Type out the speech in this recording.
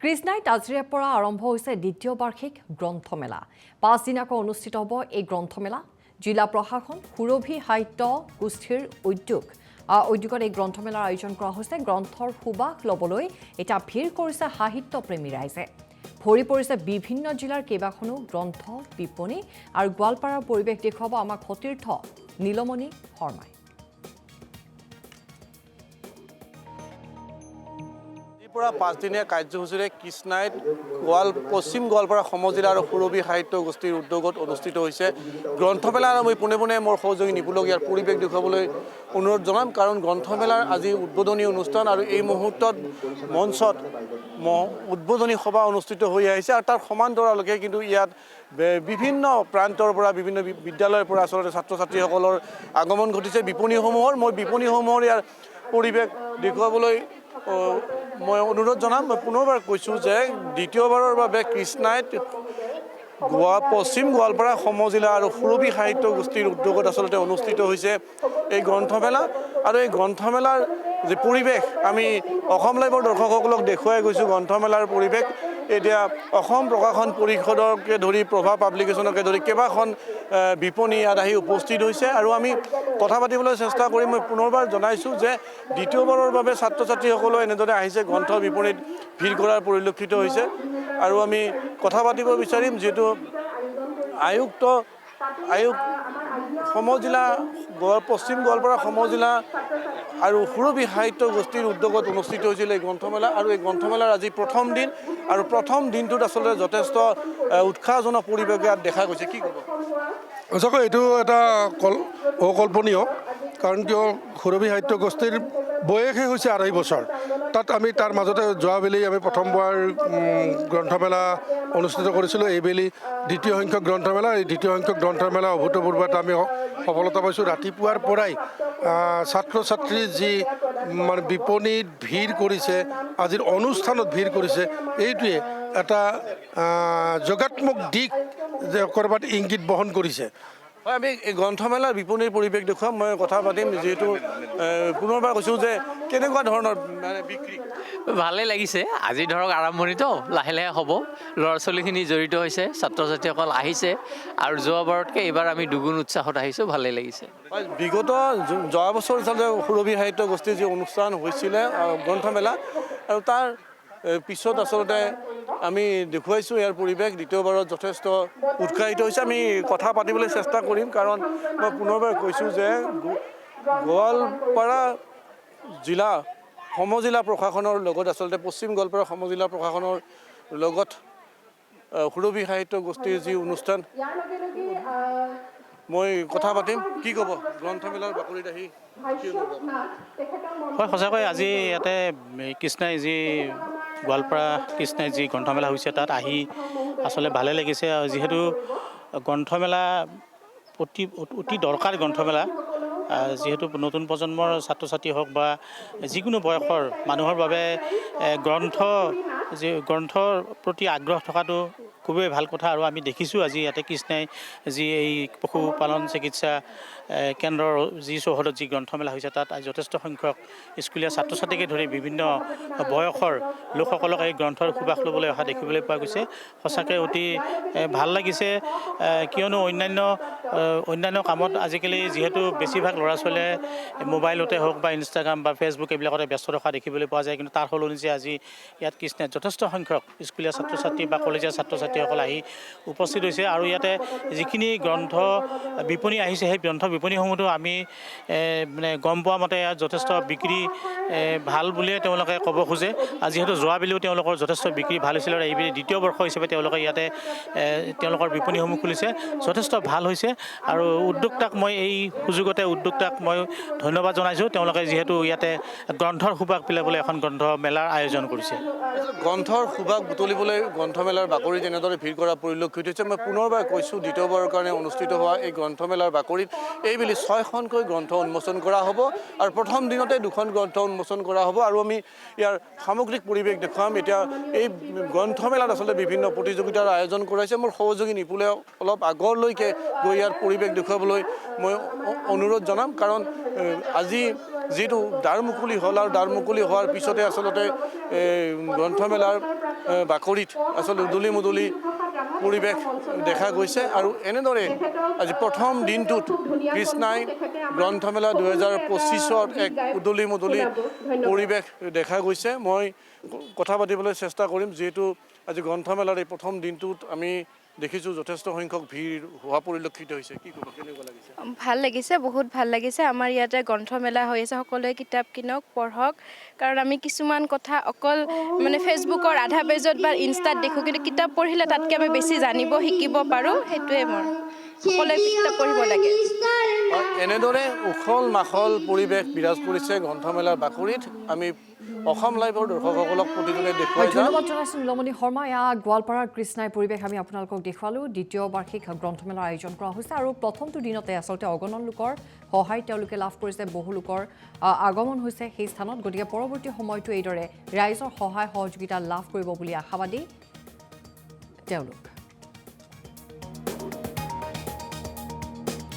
কৃষ্ণাইত আজিৰে পৰা আৰম্ভ হৈছে দ্বিতীয় বাৰ্ষিক গ্ৰন্থমেলা। ৫ দিনাকৈ অনুষ্ঠিত হ'ব এই গ্ৰন্থমেলা। জিলা প্ৰশাসন, সুৰভি সাহিত্য গোষ্ঠীৰ উদ্যোগত এই গ্ৰন্থমেলাৰ আয়োজন কৰা হৈছে। গ্ৰন্থৰ সুবাস ল'বলৈ এতিয়া ভিৰ কৰিছে সাহিত্যপ্ৰেমী ৰাইজে। ভৰি পৰিছে বিভিন্ন জিলাৰ কেইবাখনো গ্ৰন্থ বিপণী আৰু গোৱালপাৰাৰ পৰিৱেশ দেখুৱাব আমাক সতীৰ্থ নীলমণি শৰ্মাই। পৰা 5 দিনীয়া কাৰ্যসূচীৰে কৃষ্ণাইত পশ্চিম গোৱালপাৰা সমজিলা আৰু সুৰভি সাহিত্য গোষ্ঠীৰ উদ্যোগত অনুষ্ঠিত হৈছে গ্ৰন্থমেলা। আৰু মই পোনে পোনে মোৰ সহযোগী নিপুলক ইয়াৰ পৰিৱেশ দেখুৱাবলৈ অনুৰোধ জনাম, কাৰণ গ্ৰন্থমেলাৰ আজি উদ্বোধনী অনুষ্ঠান আৰু এই মুহূৰ্তত মঞ্চত উদ্বোধনী সভা অনুষ্ঠিত হৈ আহিছে। আৰু তাৰ সমান্তৰালকে কিন্তু ইয়াত বিভিন্ন প্ৰান্তৰ পৰা বিভিন্ন বিদ্যালয়ৰ পৰা আচলতে ছাত্ৰ ছাত্ৰীসকলৰ আগমন ঘটিছে বিপণীসমূহৰ। মই বিপণীসমূহৰ ইয়াৰ পৰিৱেশ দেখুৱাবলৈ মই অনুৰোধ জনাম। মই পুনৰবাৰ কৈছোঁ যে দ্বিতীয়বাৰৰ বাবে কৃষ্ণাইত পশ্চিম গোৱালপাৰা সমজিলা আৰু সুৰভি সাহিত্য গোষ্ঠীৰ উদ্যোগত আচলতে অনুষ্ঠিত হৈছে এই গ্ৰন্থমেলা। আৰু এই গ্ৰন্থমেলাৰ যি পৰিৱেশ আমি অসম লাইভৰ দৰ্শকসকলক দেখুৱাই গৈছোঁ। গ্ৰন্থমেলাৰ পৰিৱেশ এতিয়া অসম প্ৰকাশন পৰিষদকে ধৰি প্ৰভা পাব্লিকেশ্যনকে ধৰি কেইবাখন বিপণী ইয়াত আহি উপস্থিত হৈছে। আৰু আমি কথা পাতিবলৈ চেষ্টা কৰিম। মই পুনৰবাৰ জনাইছোঁ যে দ্বিতীয়বাৰৰ বাবে ছাত্ৰ ছাত্ৰীসকলেও এনেদৰে আহিছে, গ্ৰন্থ বিপণীত ভিৰ কৰাৰ পৰিলক্ষিত হৈছে। আৰু আমি কথা পাতিব বিচাৰিম, যিহেতু আয়ুক্ত সমজিলা পশ্চিম গোৱালপাৰা সমজিলা আৰু সুৰভি সাহিত্য গোষ্ঠীৰ উদ্যোগত অনুষ্ঠিত হৈছিল এই গ্ৰন্থমেলা। আৰু এই গ্ৰন্থমেলাৰ আজি প্ৰথম দিন, আৰু প্ৰথম দিনটোত আচলতে যথেষ্ট উৎসাহজনক পৰিৱেশ ইয়াত দেখা গৈছে। কি ক'ব? সঁচাকৈ এইটো এটা অকল্পনীয়, কাৰণ কিয় সুৰভি সাহিত্য গোষ্ঠীৰ বয়সেই হৈছে ২.৫ বছৰ। তাত আমি তাৰ মাজতে যোৱাবেলি আমি প্ৰথমবাৰ গ্ৰন্থমেলা অনুষ্ঠিত কৰিছিলোঁ। এইবেলি দ্বিতীয় সংখ্যক গ্ৰন্থমেলা। এই দ্বিতীয় সংখ্যক গ্ৰন্থমেলা অভূতপূৰ্ব এটা আমি সফলতা পাইছোঁ। ৰাতিপুৱাৰ পৰাই ছাত্ৰ ছাত্ৰী যি মানে বিপণীত ভিৰ কৰিছে, আজিৰ অনুষ্ঠানত ভিৰ কৰিছে, এইটোৱে এটা যোগাত্মক দিশ যে ক'ৰবাত ইংগিত বহন কৰিছে। হয়, আমি এই গ্ৰন্থমেলাৰ বিপণীৰ পৰিৱেশ দেখুৱাম। মই কথা পাতিম, যিহেতু পুনৰবাৰ কৈছোঁ যে কেনেকুৱা ধৰণৰ মানে বিক্ৰী? ভালেই লাগিছে। আজি ধৰক আৰম্ভণিতো লাহে লাহে হ'ব। ল'ৰা ছোৱালীখিনি জড়িত হৈছে, ছাত্ৰ ছাত্ৰীসকল আহিছে, আৰু যোৱাবাৰতকৈ এইবাৰ আমি দুগুণ উৎসাহত আহিছোঁ। ভালেই লাগিছে। হয়, বিগত যোৱা বছৰ আচলতে সুৰভি সাহিত্য গোষ্ঠীৰ যি অনুষ্ঠান হৈছিলে গ্ৰন্থমেলা, আৰু তাৰ পিছত আচলতে আমি দেখুৱাইছোঁ ইয়াৰ পৰিৱেশ দ্বিতীয়বাৰত যথেষ্ট উৎসাহিত হৈছে। আমি কথা পাতিবলৈ চেষ্টা কৰিম, কাৰণ মই পুনৰবাৰ কৈছোঁ যে গোৱালপাৰা জিলা সমজিলা প্ৰশাসনৰ লগত আচলতে পশ্চিম গোৱালপাৰা সমজিলা প্ৰশাসনৰ লগত সুৰভি সাহিত্য গোষ্ঠীৰ যি অনুষ্ঠান, মই কথা পাতিম। কি ক'ব গ্ৰন্থমেলাৰ বাকৰিত আহি? হয়, সঁচাকৈ আজি ইয়াতে কৃষ্ণাই যি গোৱালপাৰা কৃষ্ণাই যি গ্ৰন্থমেলা হৈছে তাত আহি আচলতে ভালে লাগিছে। যিহেতু গ্ৰন্থমেলা অতি দৰকাৰ গ্ৰন্থমেলা, যিহেতু নতুন প্ৰজন্মৰ ছাত্ৰ ছাত্ৰী হওক বা যিকোনো বয়সৰ মানুহৰ বাবে গ্ৰন্থৰ প্ৰতি আগ্ৰহ থকাটো খুবেই ভাল কথা। আৰু আমি দেখিছোঁ আজি ইয়াতে কৃষ্ণাই যি এই পশুপালন চিকিৎসা কেন্দ্ৰৰ যি চৌহদত যি গ্ৰন্থমেলা হৈছে, তাত যথেষ্ট সংখ্যক স্কুলীয়া ছাত্ৰ ছাত্ৰীকে ধৰি বিভিন্ন বয়সৰ লোকসকলক এই গ্ৰন্থৰ সুবাস ল'বলৈ অহা দেখিবলৈ পোৱা গৈছে। সঁচাকৈ অতি ভাল লাগিছে, কিয়নো অন্যান্য কামত আজিকালি যিহেতু বেছিভাগ ল'ৰা ছোৱালীয়ে মোবাইলতে হওক বা ইনষ্টাগ্ৰাম বা ফেচবুক এইবিলাকতে ব্যস্ত থকা দেখিবলৈ পোৱা যায়। কিন্তু তাৰ সলনি যে আজি ইয়াত কৃষ্ণাত যথেষ্ট সংখ্যক স্কুলীয়া ছাত্ৰ ছাত্ৰী বা কলেজীয়া ছাত্ৰ ছাত্ৰীসকল আহি উপস্থিত হৈছে। আৰু ইয়াতে যিখিনি গ্ৰন্থ বিপণী আহিছে, সেই গ্ৰন্থ বিপণীসমূহতো আমি মানে গম পোৱা মতে ইয়াত যথেষ্ট বিক্ৰী ভাল বুলিয়ে তেওঁলোকে ক'ব খোজে। যিহেতু যোৱাবেলিও তেওঁলোকৰ যথেষ্ট বিক্ৰী ভাল হৈছিল, আৰু এইবেলি দ্বিতীয় বৰ্ষ হিচাপে তেওঁলোকে ইয়াতে তেওঁলোকৰ বিপণীসমূহ খুলিছে, যথেষ্ট ভাল হৈছে। আৰু উদ্যোক্তাক মই এই সুযোগতে মই ধন্যবাদ জনাইছোঁ। তেওঁলোকে যিহেতু ইয়াতে গ্ৰন্থৰ সুবাস পেলাবলৈ এখন গ্ৰন্থমেলাৰ আয়োজন কৰিছে। গ্ৰন্থৰ সুবাস বুটলিবলৈ গ্ৰন্থমেলাৰ বাকৰিত এনেদৰে ভিৰ কৰা পৰিলক্ষিত হৈছে। মই পুনৰবাৰ কৈছোঁ, দ্বিতীয়বাৰৰ কাৰণে অনুষ্ঠিত হোৱা এই গ্ৰন্থমেলাৰ বাকৰিত এইবেলি 6খনকৈ গ্ৰন্থ উন্মোচন কৰা হ'ব, আৰু প্ৰথম দিনতে 2খন গ্ৰন্থ উন্মোচন কৰা হ'ব। আৰু আমি ইয়াৰ সামগ্ৰিক পৰিৱেশ দেখুৱাম। এতিয়া এই গ্ৰন্থমেলাত আচলতে বিভিন্ন প্ৰতিযোগিতাৰ আয়োজন কৰাইছে। মোৰ সহযোগী নিপুলে অলপ আগলৈকে গৈ ইয়াৰ পৰিৱেশ দেখুৱাবলৈ মই অনুৰোধ জনাম, কাৰণ আজি যিটো দ্বাৰ মুকলি হ'ল আৰু দ্বাৰ মুকলি হোৱাৰ পিছতে আচলতে গ্ৰন্থমেলাৰ বাকৰিত আচলতে উদুলি মুদুলি পৰিৱেশ দেখা গৈছে আৰু এনেদৰে আজি প্ৰথম দিনটোত কৃষ্ণাই গ্ৰন্থমেলা 2025ত এক উদুলি মুদুলি পৰিৱেশ দেখা গৈছে। মই কথা পাতিবলৈ চেষ্টা কৰিম, যিহেতু আজি গ্ৰন্থমেলাৰ এই প্ৰথম দিনটোত আমি দেখিছোঁ যথেষ্ট সংখ্যক ভিৰ হোৱা পৰিলক্ষিত হৈছে। কি ক'ব, কেনেকুৱা লাগিছে? ভাল লাগিছে, বহুত ভাল লাগিছে। আমাৰ ইয়াতে গ্ৰন্থমেলা হৈ আছে, সকলোৱে কিতাপ কিনক, পঢ়ক। কাৰণ আমি কিছুমান কথা অকল মানে ফেচবুকৰ আধা পেজত বা ইনষ্টাত দেখোঁ, কিন্তু কিতাপ পঢ়িলে তাতকৈ আমি বেছি জানিব শিকিব পাৰোঁ। সেইটোৱে মোৰ, সকলোৱে কিতাপ পঢ়িব লাগে। এনেদৰে উখল মাখল পৰিৱেশ বিৰাজ কৰিছে গ্ৰন্থমেলাৰ বাকৰিত। আমি অসম লাইভৰ দৰ্শকসকলক প্ৰতিদিনে দেখুৱাই যাম। ধন্যবাদ জনাইছোঁ নীলমণি শৰ্মা। এয়া গোৱালপাৰাৰ কৃষ্ণাই পৰিৱেশ আমি আপোনালোকক দেখুৱালোঁ। দ্বিতীয় বাৰ্ষিক গ্ৰন্থমেলাৰ আয়োজন কৰা হৈছে আৰু প্ৰথমটো দিনতে আচলতে অগণন লোকৰ সহায় তেওঁলোকে লাভ কৰিছে, বহু লোকৰ আগমন হৈছে সেই স্থানত। গতিকে পৰৱৰ্তী সময়তো এইদৰে ৰাইজৰ সহায় সহযোগিতা লাভ কৰিব বুলি আশাবাদী তেওঁলোক।